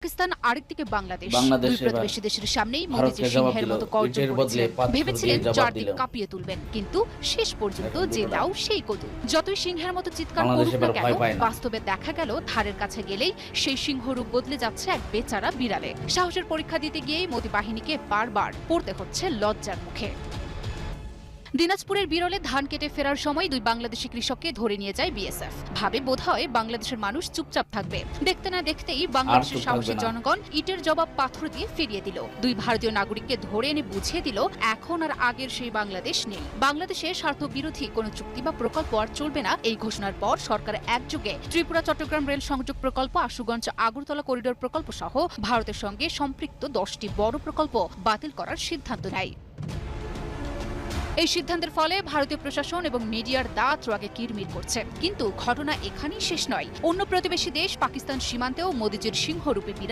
পাকিস্তান আরেকদিকে বাংলাদেশ দুই বাংলাদেশ এবার প্রতিবেশী দেশের সামনেই মোদিজি ভারতকে জবাব সিংহের দিল। মতো গর্জন ইটের বদলে করেছিলেন। পাথর ভেবেছিলেন দিয়ে জবাব চারদিক দিল। কাঁপিয়ে তুলবেন, কিন্তু শেষ পর্যন্ত এখন যে দুটো লাউ সেই কদু। যতই সিংহের মতো চিৎকার বাংলাদেশ করুক না এবার কেন, ভয় পায় না। বাস্তবে দেখা গেল ধারের কাছে গেলেই সেই সিংহ রূপ বদলে যাচ্ছে এক বেচারা বিড়ালে। সাহসের পরীক্ষা দিতে গিয়েই মোদি বাহিনীকে বারবার পড়তে হচ্ছে লজ্জার মুখে। দিনাজপুরের বিরলে ধান কেটে ফেরার সময় দুই বাংলাদেশি কৃষককে ধরে নিয়ে যায় বিএসএফ। ভাবে বোধহয় বাংলাদেশের মানুষ চুপচাপ থাকবে। দেখতে না দেখতেই বাংলাদেশের চুপ সাহসী থাকবে না। জনগণ ইটের জবাব পাথর দিয়ে ফিরিয়ে দিল। দুই ভারতীয় নাগরিককে ধরে এনে বুঝিয়ে দিল এখন আর আগের সেই বাংলাদেশ নেই। বাংলাদেশে স্বার্থ বিরোধী কোনো চুক্তি বা প্রকল্প আর চলবে না। এই ঘোষণার পর সরকার একযোগে ত্রিপুরা চট্টগ্রাম রেল সংযোগ প্রকল্প, আশুগঞ্জ আগরতলা করিডোর প্রকল্প সহ ভারতের সঙ্গে সম্পৃক্ত 10টি বড় প্রকল্প বাতিল করার সিদ্ধান্ত নেয়। এই সিদ্ধান্তের ফলে ভারতীয় প্রশাসন এবং মিডিয়ার দাঁত রাগে কিরমির করছে। কিন্তু ঘটনা এখানেই শেষ নয়। অন্য প্রতিবেশী দেশ পাকিস্তান সীমান্তেও মোদিজির সিংহরূপী